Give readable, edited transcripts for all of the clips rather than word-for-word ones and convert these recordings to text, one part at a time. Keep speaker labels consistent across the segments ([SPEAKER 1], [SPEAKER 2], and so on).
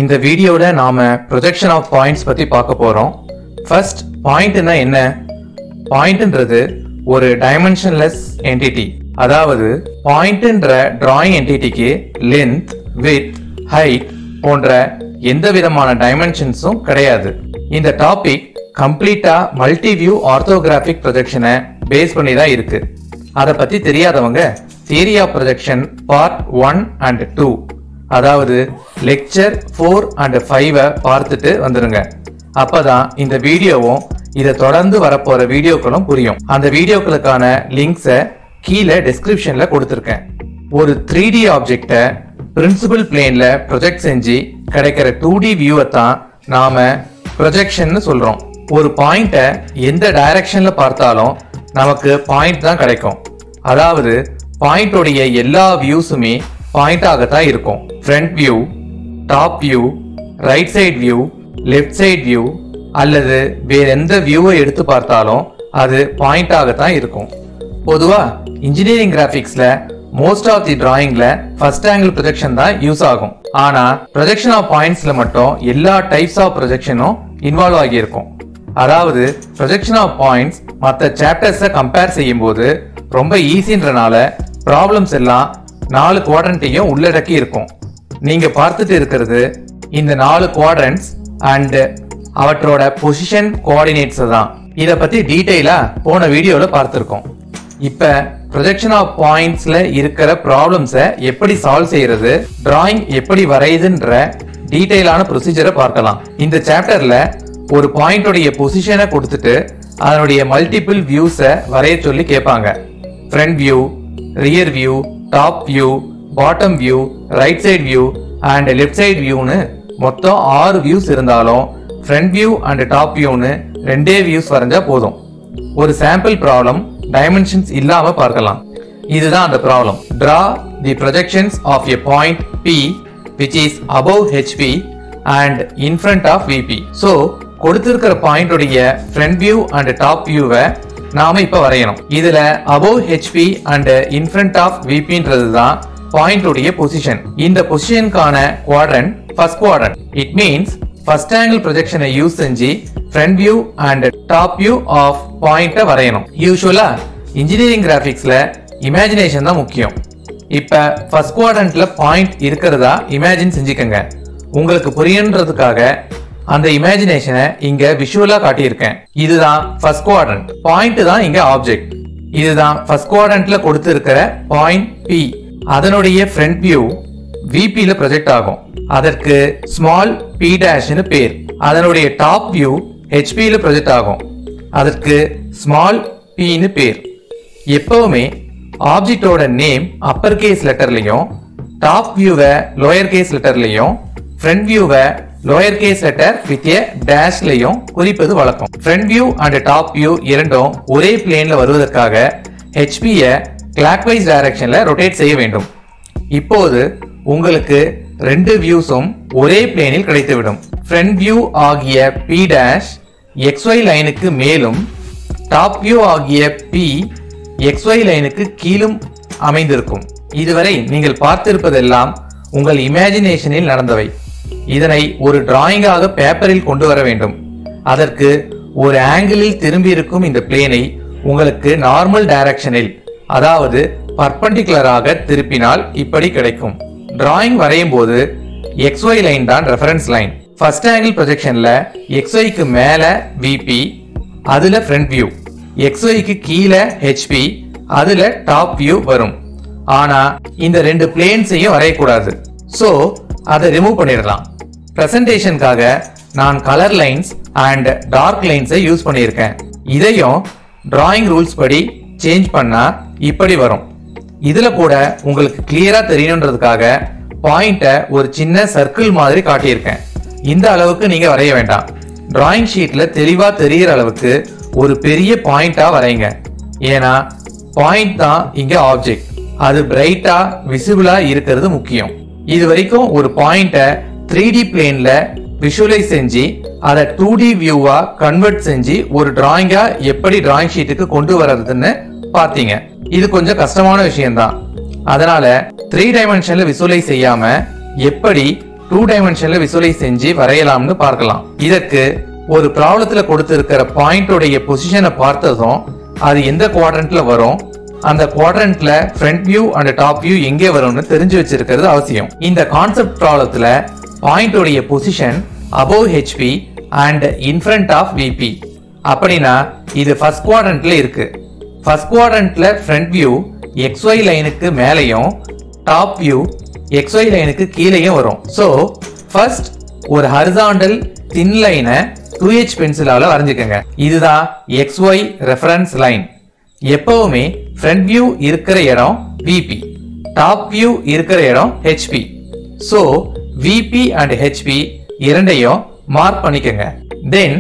[SPEAKER 1] இந்த வீடியோல நாம ப்ரொஜெக்ஷன் ஆஃப் பாயிண்ட்ஸ் பத்தி பார்க்க போறோம். ஃபர்ஸ்ட், பாயிண்ட்னா என்ன? பாயிண்ட்ன்றது ஒரு டைமென்ஷன்லெஸ் என்டிட்டி. அதாவது பாயிண்ட்ன்ற டிராயிங் என்டிட்டிக்கு லென்த், விட்த், ஹைட் போன்ற எந்த விதமான டைமென்ஷன்ஸும் கிடையாது. இந்த டாபிக் கம்ப்ளீட்டா மல்டி வியூ ஆர்த்தோகிராஃபிக் ப்ரொஜெக்ஷனை பேஸ் பண்ணி தான் இருக்கு. அதை பத்தி தெரியாதவங்க theory of projection part 1 and 2, அதாவது லெக்சர் 4 and 5 பார்த்துட்டு வந்துருங்க. அப்பதான் இந்த வீடியோவும் இதை தொடர்ந்து வரப்போற வீடியோக்களும் புரியும். அந்த வீடியோக்களுக்கான லிங்க்ஸை கீழே டிஸ்கிரிப்ஷன்ல கொடுத்துருக்கேன். ஒரு 3D ஆப்ஜெக்டை பிரின்சிபல் பிளேன்ல ப்ரொஜெக்ட் செஞ்சு கிடைக்கிற 2D வியூவை தான் நாம ப்ரொஜெக்ஷன் சொல்றோம். ஒரு பாயிண்ட்டை எந்த டைரக்ஷன்ல பார்த்தாலும் நமக்கு பாயிண்ட் தான் கிடைக்கும். அதாவது பாயிண்டோடைய எல்லா வியூஸுமே பாயிண்ட் ஆகத்தான் இருக்கும். Front view, top view, right side view, left side view அல்லது வேற எந்த வியூவை எடுத்து பார்த்தாலும் அது பாயிண்ட் ஆகத்தான் இருக்கும். பொதுவா இன்ஜினியரிங் கிராபிக்ஸ்ல மோஸ்ட் ஆஃப் தி டிராயிங்ல ஃபர்ஸ்ட் ஆங்கிள் ப்ரொஜெக்ஷன் தான் யூஸ் ஆகும். ஆனா ப்ரொஜெக்ஷன் ஆஃப் பாயிண்ட்ஸ்ல மட்டும் எல்லா டைப்ஸ் ஆஃப் ப்ரொஜெக்ஷனும் இன்வால்வ் ஆகியிருக்கும். அதாவது ப்ரொஜெக்ஷன் ஆஃப் பாயிண்ட்ஸ் மற்ற சாப்டர்ஸை கம்பேர் செய்யும் போது ரொம்ப ஈஸின்றனால ப்ராப்ளம்ஸ் எல்லாம் 4 குவாட்ரண்ட்டையும் உள்ளடக்கி இருக்கும். நீங்க பார்த்துட்டு இருக்கிறது இந்த 4 குவாட்ரண்ட்ஸ் அண்ட் அவற்றோட பொசிஷன் கோஆர்டினேட்ஸ் தான். இத பத்தி டீடைலா போன வீடியோல பார்த்திருக்கோம். இப்ப ப்ரொஜெக்ஷன் ஆஃப் பாயிண்ட்ஸ்ல இருக்கிற ப்ராப்ளம்ஸை எப்படி சால்வ் செய்யறது, டிராயிங் எப்படி வரையுதுன்ற டீடைலான ப்ரொசீஜரை பார்க்கலாம். இந்த சாப்டர்ல ஒரு பாயிண்டோடைய பொசிஷனை கொடுத்துட்டு அதனுடைய மல்டிபிள் வியூஸை வரைய சொல்லி கேட்பாங்க. Front view, rear view, top view, bottom view, right side view and left side வியூன்னு மொத்தம் 6 வியூஸ் இருந்தாலும் ஃப்ரண்ட் வியூ அண்ட் டாப் வியூன்னு 2 வியூஸ் வரைஞ்சா போதும். ஒரு சாம்பிள் ப்ராப்ளம் டைமென்ஷன்ஸ் இல்லாம பார்க்கலாம். இதுதான் அந்த problem. Draw the projections of a point P which is above HP and in front of VP. So கொடுத்திருக்கிற பாயிண்டோடைய ஃப்ரண்ட் வியூ அண்ட் டாப் வியூவை நாம இப்ப வரையணும். இதுல above HP and in front of VPன்றது தான் பாயிண்டோடைய பொசிஷன். இந்த பொசிஷனுக்கான quadrant first quadrant. It means first angle ப்ரொஜெக்ஷனை யூஸ் செஞ்சு front view and top view of பாயிண்ட்டை வரையணும். யூசுவலா இன்ஜினியரிங் கிராபிக்ஸ்ல இமேஜினேஷன் தான் முக்கியம். இப்ப ஃபர்ஸ்ட் குவாட்ரண்ட்ல பாயிண்ட் இருக்கிறதா இமேஜின் செஞ்சுக்கங்க. உங்களுக்கு புரியன்றதுக்காக அந்த இமேஜினேஷனை இங்க விஷுவலா காட்டியிருக்கேன். இதுதான் ஃபர்ஸ்ட் குவாட்ரண்ட். பாயிண்ட் தான் இங்க ஆப்ஜெக்ட். இதுதான் ஃபர்ஸ்ட் குவாட்ரண்ட்ல கொடுத்து இருக்கிற பாயிண்ட் P. அதனுடைய ஃப்ரண்ட் வியூ VP ல ப்ரொஜெக்ட் ஆகும். அதற்கு ஸ்மால் p' பேர். அதனுடைய டாப் வியூ HP ல ப்ரொஜெக்ட் ஆகும். அதற்கு ஸ்மால் p ன்னு பேர். எப்பவுமே ஆப்ஜெக்டோட நேம் அப்பர் கேஸ் லெட்டர்லயும், டாப் வியூவை லோயர் கேஸ் லெட்டர்லயும், ஃப்ரண்ட் வியூவை lower case letter with a டேஷ்லயும் குறிப்பது வழக்கம். Front view and top view இரண்டும் ஒரே பிளேன்ல வருவதற்காக HP-ய கிளாக்வைஸ் டைரக்ஷன்ல ரொட்டேட் செய்ய வேண்டும். இப்போது உங்களுக்கு 2 வியூஸும் ஒரே பிளேனில் கிடைத்துவிடும். ஃப்ரண்ட் வியூ ஆகிய P' XY லைனுக்கு மேலும், டாப் வியூ ஆகிய P XY லைனுக்கு கீழும் அமைந்திருக்கும். இதுவரை நீங்கள் பார்த்திருப்பதெல்லாம் உங்கள் இமேஜினேஷனில் நடந்தவை. இதனை ஒரு டிராயிங்காக பேப்பரில் கொண்டு வர வேண்டும். அதற்கு ஒரு ஆங்கிளில் திரும்பி இருக்கும் இந்த பிளேனை உங்களுக்கு நார்மல் டைரக்ஷனில், அதாவது பர்பெண்டிகுலராக திருப்பினால் இப்படி கிடைக்கும். டிராயிங் வரையும் போது XY லைன் தான் ரெஃபரன்ஸ் லைன். ஃபர்ஸ்ட் ஆங்கிள் ப்ரொஜெக்ஷன்ல XY-க்கு மேல VP, அதுல ஃப்ரண்ட் வியூ, XY-க்கு கீழே HP, அதுல டாப் வியூ வரும். ஆனா இந்த 2 பிளேன்ஸையும் வரையக்கூடாது. சோ அதை ரிமூவ் பண்ணிடலாம். பிரசன்டேஷனுக்காக நான் கலர் லைன்ஸ் அண்ட் டார்க் லைன்ஸை யூஸ் பண்ணியிருக்கேன். இதையும் டிராயிங் ரூல்ஸ் படி சேஞ்ச் பண்ணா இப்படி வரும். இதுல கூட உங்களுக்கு கிளியரா தெரியணுன்றதுக்காக பாயிண்ட்டை ஒரு சின்ன சர்க்கிள் மாதிரி காட்டியிருக்கேன். இந்த அளவுக்கு நீங்க வரைய வேண்டாம். டிராயிங் ஷீட்ல தெளிவா தெரிகிற அளவுக்கு ஒரு பெரிய பாயிண்டா வரைங்க. ஏன்னா பாயிண்ட் தான் இங்க ஆப்ஜெக்ட். அது பிரைட்டா விசிபிளா இருக்கிறது முக்கியம். இது வரைக்கும் ஒரு பாயிண்ட்டை 3D பிளேன்ல விஷுவலைஸ் செஞ்சு அதை 2D வியூவா கன்வெர்ட் செஞ்சு ஒரு டிராயிங்கா எப்படி டிராயிங் ஷீட்டுக்கு கொண்டு வர்றதுன்னு பார்த்தீங்க. இது கொஞ்சம் கஷ்டமான விஷயம்தான். அதனால 3 டைமென்ஷன்ல விசுவலைஸ் செய்யாம எப்படி 2 டைமென்ஷன்ல விசுவலைஸ் செஞ்சு வரையலாம்னு பார்க்கலாம். இதற்கு ஒரு ப்ராப்ளத்துல கொடுத்திருக்கிற பாயிண்ட் உடைய பொசிஷனை பார்த்ததும் அது எந்த குவாட்ரண்ட்ல வரும், அந்த குவாட்ரண்ட்ல front view and top view எங்கே வரும்னு தெரிஞ்சு வச்சிருக்கிறது அவசியம். இந்த கான்செப்ட் ப்ராப்ளத்துல பாயிண்ட் உடைய position above HP and in front of VP. அப்படினா இது ஃபர்ஸ்ட் குவாட்ரண்ட்ல இருக்கு. ஃபர்ஸ்ட் குவாட்ரண்ட்ல ஃப்ரண்ட் வியூ XY லைனுக்கு மேலேயும் டாப் வியூ XY லைனுக்கு கீழேயும் வரும். சோ ஃபர்ஸ்ட் ஒரு ஹரிசாண்டல் thin லைனை 2H பென்சிலால வரைஞ்சுக்கங்க. இதுதான் XY ரெஃபரன்ஸ் லைன். எப்பவுமே ஃப்ரண்ட் வியூ இருக்கிற இடம் VP, டாப் வியூ இருக்கிற இடம் HP. So VP and HP இரண்டையும் மார்க் பண்ணிக்கங்க. தென்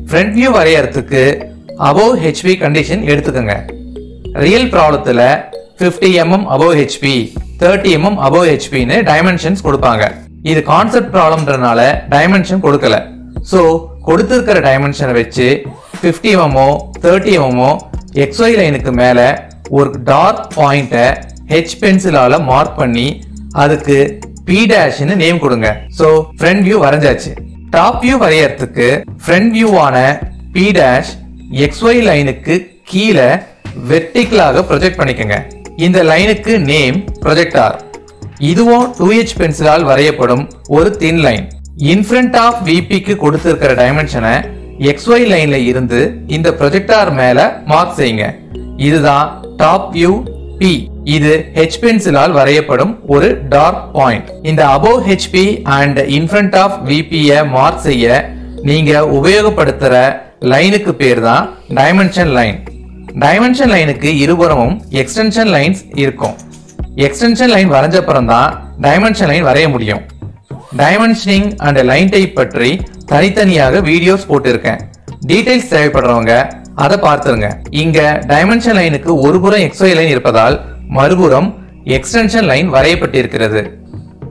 [SPEAKER 1] ஃப்ரண்ட் வியூ வரையறதுக்கு above HP கண்டிஷன் எடுத்துக்கங்க. ரியல் ப்ராப்ளத்துல 50 mm above HP, 30 mm above HP னு டைமென்ஷன்ஸ் கொடுப்பாங்க. இது கான்செப்ட் ப்ராப்ளம்ன்றனால டைமென்ஷன் கொடுக்கல. சோ கொடுத்திருக்கிற டைமென்ஷனை வச்சு 50 mm 30 mm XY லைனுக்கு மேல ஒரு டார்க் பாயிண்ட H பென்சிலால மார்க் பண்ணி அதுக்கு P' னு நேம் கொடுங்க. சோ ஃப்ரண்ட் வியூ வரைஞ்சாச்சு. டாப் வியூ வரையறதுக்கு ஃப்ரண்ட் வியூவான P' XY லைனுக்கு கீழே வெர்டிகலாக ப்ரொஜெக்ட் பண்ணிக்கங்க. இந்த லைனுக்கு நேம் ப்ரொஜெக்டார். இதுவும் 2H பென்சிலால் வரையப்படும் ஒரு thin line. In front of VP க்கு கொடுத்திருக்கிற டைமென்ஷனை XY லைன்ல இருந்து இந்த ப்ரொஜெக்டார் மேல மார்க் செய்யுங்க. இதுதான் டாப் வியூ P. இது H பென்சிலால் வரையப்படும் ஒரு டார்க் பாயிண்ட். இந்த above HP and in front of VP mark செய்ய நீங்க உபயோகப்படுத்துற லைனுக்கு பேர் தான் டைமென்ஷன் லைன். டைமென்ஷன் லைனுக்கு இருபுறமும் எக்ஸ்டென்ஷன் லைன்ஸ் இருக்கும். எக்ஸ்டென்ஷன் லைன் வரைஞ்சப்புறம் தான் டைமென்ஷன் லைன் வரைய முடியும். டைமென்ஷனிங் அண்ட் லைன் டைப் பற்றி தனித்தனியாக வீடியோஸ் போட்டிருக்கேன். டீடைல்ஸ் தேவைப்படுறவங்க அதை பார்த்துருங்க. இங்க டைமென்ஷன் லைனுக்கு ஒரு புறம் XY லைன் இருப்பதால் மறுபுறம் எக்ஸ்டென்ஷன் லைன் வரையப்பட்டிருக்கிறது.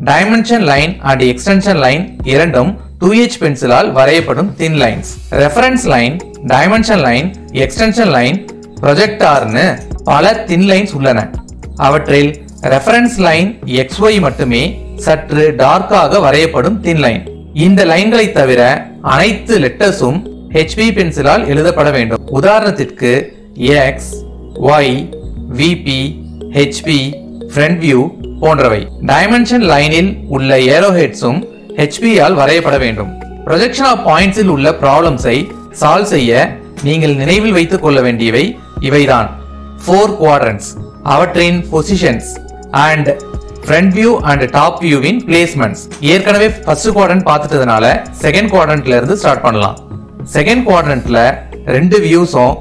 [SPEAKER 1] Dimension line and extension line இரண்டும் 2H பென்சிலால் வரையப்படும் thin lines. Reference line, dimension line, extension line, ப்ரொஜெக்டார்னு பல thin lines உள்ளன. அவற்றில் ரெஃபரன்ஸ் லைன் XY மட்டுமே சற்று டார்க்காக வரையப்படும் thin line. இந்த லைன்களை தவிர அனைத்து லெட்டர்ஸும் HB பென்சிலால் எழுதப்பட வேண்டும். உதாரணத்திற்கு X, Y, VP, HP, front view போன்றவை. டைமென்ஷன் லைனில் உள்ள ஏரோஹெட்ஸும் HP ஆல் வரையப்பட வேண்டும். ப்ரொஜெக்ஷன் ஆஃப் பாயிண்ட்ஸில் உள்ள ப்ராப்ளம்ஸை சால்வ் செய்ய நீங்கள் நினைவில் வைத்துக் கொள்ள வேண்டியவை இவைதான். 4 quadrants, அவற்றின் positions and front view and top வியூவின் பிளேஸ்மெண்ட்ஸ். ஏற்கனவே ஃபர்ஸ்ட் குவாட்ரண்ட் பார்த்துட்டதுனால செகண்ட் குவாட்ரண்ட்ல இருந்து ஸ்டார்ட் பண்ணலாம். செகண்ட் குவாட்ரண்ட்ல ரெண்டு வியூஸும்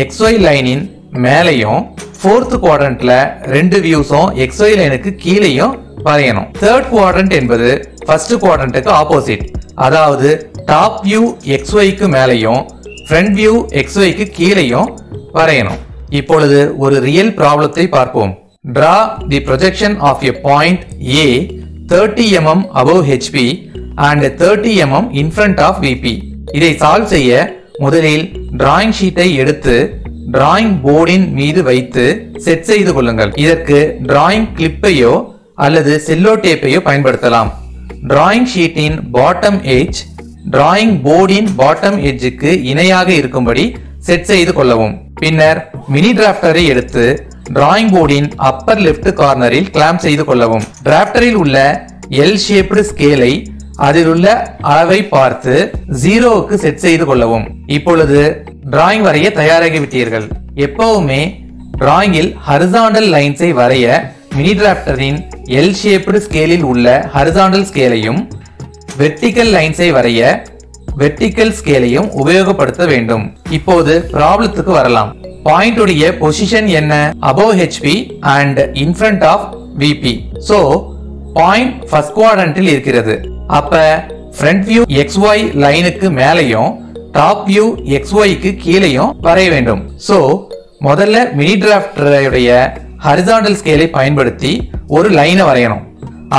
[SPEAKER 1] XY லைனின் மேலையும், ஃபோர்த் குவாட்ரண்ட்ல ரெண்டு வியூஸும் XY லைனுக்கு கீழேயும் வரையணும். தேர்ட் குவாட்ரண்ட் என்பது ஃபர்ஸ்ட் குவாட்ரண்ட்டுக்கு ஆப்போசிட். அதாவது டாப் வியூ XY க்கு மேலையும் ஃப்ரண்ட் வியூ XY க்கு கீழேயும் வரையணும். இப்பொழுது ஒரு ரியல் ப்ராப்ளத்தை பார்ப்போம். Draw the projection of a point A 30 mm above HP and 30 mm in front of VP. இதை சால்வ் செய்ய முதலில் டிராயிங் ஷீட்டை எடுத்து டிராயிங் போர்டின் மீது வைத்து செட் செய்து கொள்ளுங்கள். இதற்கு டிராயிங் கிளிப்பையோ அல்லது செல்லோ டேப்பையோ பயன்படுத்தலாம். டிராயிங் ஷீட்டின் பாட்டம் எட்ஜ் டிராயிங் போர்டின் பாட்டம் எட்ஜுக்கு இணையாக இருக்கும்படி செட் செய்து கொள்ளவும். பின்னர் மினி டிராஃப்டரை எடுத்து டிராயிங் போர்டின் அப்பர் லெஃப்ட் கார்னரில் கிளாம்ப் செய்து கொள்ளவும். டிராஃப்டரில் உள்ள எல் ஷேப்டு ஸ்கேலை அதில் உள்ள அளவை பார்த்து 0க்கு செட் செய்து கொள்ளவும். இப்பொழுது டிராயிங் வரைய தயாராகிவிட்டீர்கள். எப்பவுமே டிராயிங்கில் ஹரிசாண்டல் லைன்ஸை வரைய மினி டிராஃப்டரின் எல் ஷேப்டு ஸ்கேலில் உள்ள ஹரிசாண்டல் ஸ்கேலையும், வெர்டிகல் லைன்ஸை வரைய வெர்டிகல் ஸ்கேலையும் உபயோகப்படுத்த வேண்டும். இப்போது ப்ராப்ளத்துக்கு வரலாம். பாயிண்ட் உடைய பொசிஷன் என்ன? above HP and in front of VP. So point first குவாட்ரண்டில் இருக்கிறது. அப்ப ஃப்ரண்ட் வியூ XY லைனுக்கு மேலையும் டாப் வியூ XY க்கு கீழேயும் வரைய வேண்டும். சோ முதல்ல மினி டிராஃப்டருடைய ஹரிசாண்டல் ஸ்கேலை பயன்படுத்தி ஒரு லைனை வரையணும்.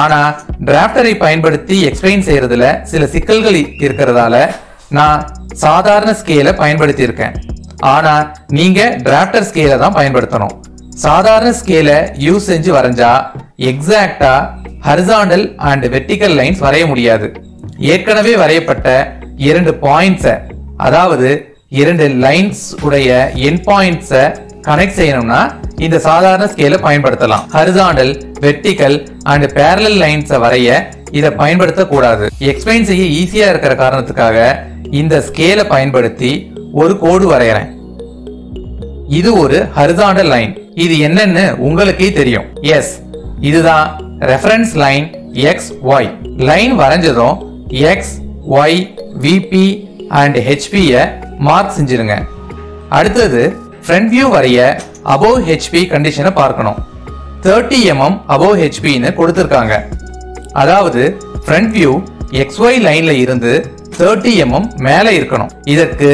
[SPEAKER 1] ஆனா டிராஃப்டரை பயன்படுத்தி எக்ஸ்பிளைன் செய்யறதுல சில சிக்கல்கள் இருக்கிறதால நான் சாதாரண ஸ்கேலை பயன்படுத்தி இருக்கேன். ஆனா நீங்க டிராஃப்டர் ஸ்கேலை தான் பயன்படுத்தணும். சாதாரண ஸ்கேலை யூஸ் செஞ்சு வரைஞ்சா எக்ஸாக்டா ஹரிசாண்டல் அண்ட் வெர்டிகல் லைன்ஸ் வரைய முடியாது. ஏற்கனவே வரையப்பட்ட இரண்டு பாயிண்ட்ஸை, அதாவது இரண்டு லைன்ஸ் உடைய எண்ட் பாயிண்ட்ஸை கனெக்ட் செய்யணும்னா இந்த சாதாரண ஸ்கேலை பயன்படுத்தலாம். ஹரிசாண்டல், வெர்டிகல் அண்ட் பேரலல் லைன்ஸை வரைய இதை பயன்படுத்த கூடாது. எக்ஸ்பிளைன் செய்ய ஈஸியா இருக்கிற காரணத்துக்காக இந்த ஸ்கேலை பயன்படுத்தி ஒரு கோடு வரையறேன். இது ஒரு ஹரிசாண்டல் லைன். இது என்னன்னு உங்களுக்கே தெரியும். எஸ், இதுதான் ரெஃபரன்ஸ் லைன் XY. லைன் வரைஞ்சதும் X, Y, VP and HP mark செஞ்சிருங்க. அடுத்தது ஃப்ரண்ட் வியூ வரைய above HP கண்டிஷனை பார்க்கணும். 30 mm above HP ன்னு கொடுத்திருக்காங்க. அதாவது ஃப்ரண்ட் வியூ XY லைன்ல இருந்து 30 mm மேல இருக்கணும். இதற்கு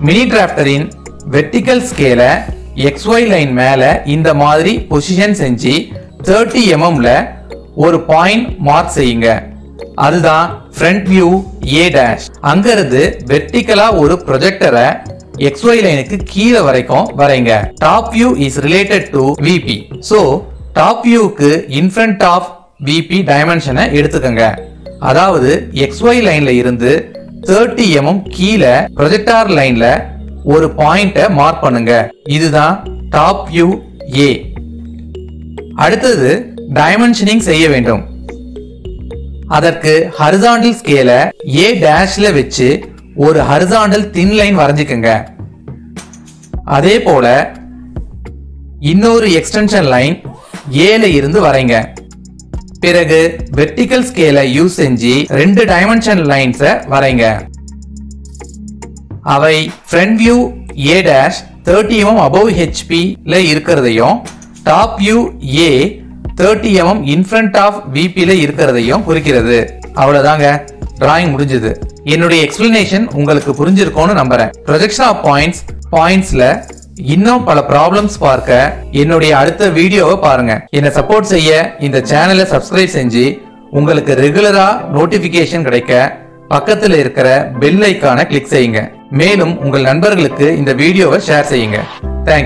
[SPEAKER 1] மினி டிராஃப்டரின் வெர்டிகல் ஸ்கேல XY லைன் மேல இந்த மாதிரி பொசிஷன் செஞ்சு 30 mm ல ஒரு பாயிண்ட் மார்க் செய்யுங்க. அதுதான் ஃப்ரண்ட் வியூ A'. அங்கிருந்து வெர்டிகலா ஒரு ப்ரொஜெக்டரை XY லைனுக்கு கீழே வரைக்கும் வரைங்க. Top view is related to VP. So top வியூக்கு இன் ஃப்ரண்ட் ஆஃப் VP டைமென்ஷனை எடுத்துக்கங்க. அதாவது XY லைன்ல இருந்து 30 mm கீழே ப்ரொஜெக்டார் லைன்ல ஒரு பாயிண்ட மார்க் பண்ணுங்க. இதுதான் டாப் வியூ A. அடுத்தது டைமென்ஷனிங் செய்ய வேண்டும். அதற்கு ஹரிசாண்டல் ஸ்கேல A' வச்சு ஒரு ஹரிசாண்டல் தின் லைன் வரைஞ்சுக்கங்க. அதே போல இன்னொரு எக்ஸ்டென்ஷன் லைன் Aல இருந்து வரைங்க. பிறகு வெர்டிகல் ஸ்கேல யூஸ் செஞ்சு 2 டைமென்ஷன் லைன்ஸ வரைங்க. அவை front view A' 30 mm above HP ல இருக்கிறதையும் top view A 30 mm in front of VP ல இருக்கிறதையும் குறிக்கிறது. அவ்வளவுதாங்க, டிராயிங் முடிஞ்சது. என்னுடைய எக்ஸ்பிளனேஷன் உங்களுக்கு புரிஞ்சிருக்கும்னு நம்புறேன். ப்ரொஜெக்ஷன் ஆஃப் பாயிண்ட்ஸ்ல இன்னும் பல ப்ராப்ளம்ஸ் பார்க்க என்னுடைய அடுத்த வீடியோவை பாருங்க. என்னை சப்போர்ட் செய்ய இந்த சேனலை சப்ஸ்கிரைப் செஞ்சு உங்களுக்கு ரெகுலரா நோட்டிபிகேஷன் கிடைக்க பக்கத்துல இருக்கிற பெல் ஐகானை கிளிக் செய்யுங்க. மேலும் உங்கள் நண்பர்களுக்கு இந்த வீடியோவை ஷேர் செய்யுங்க. தேங்க்யூ.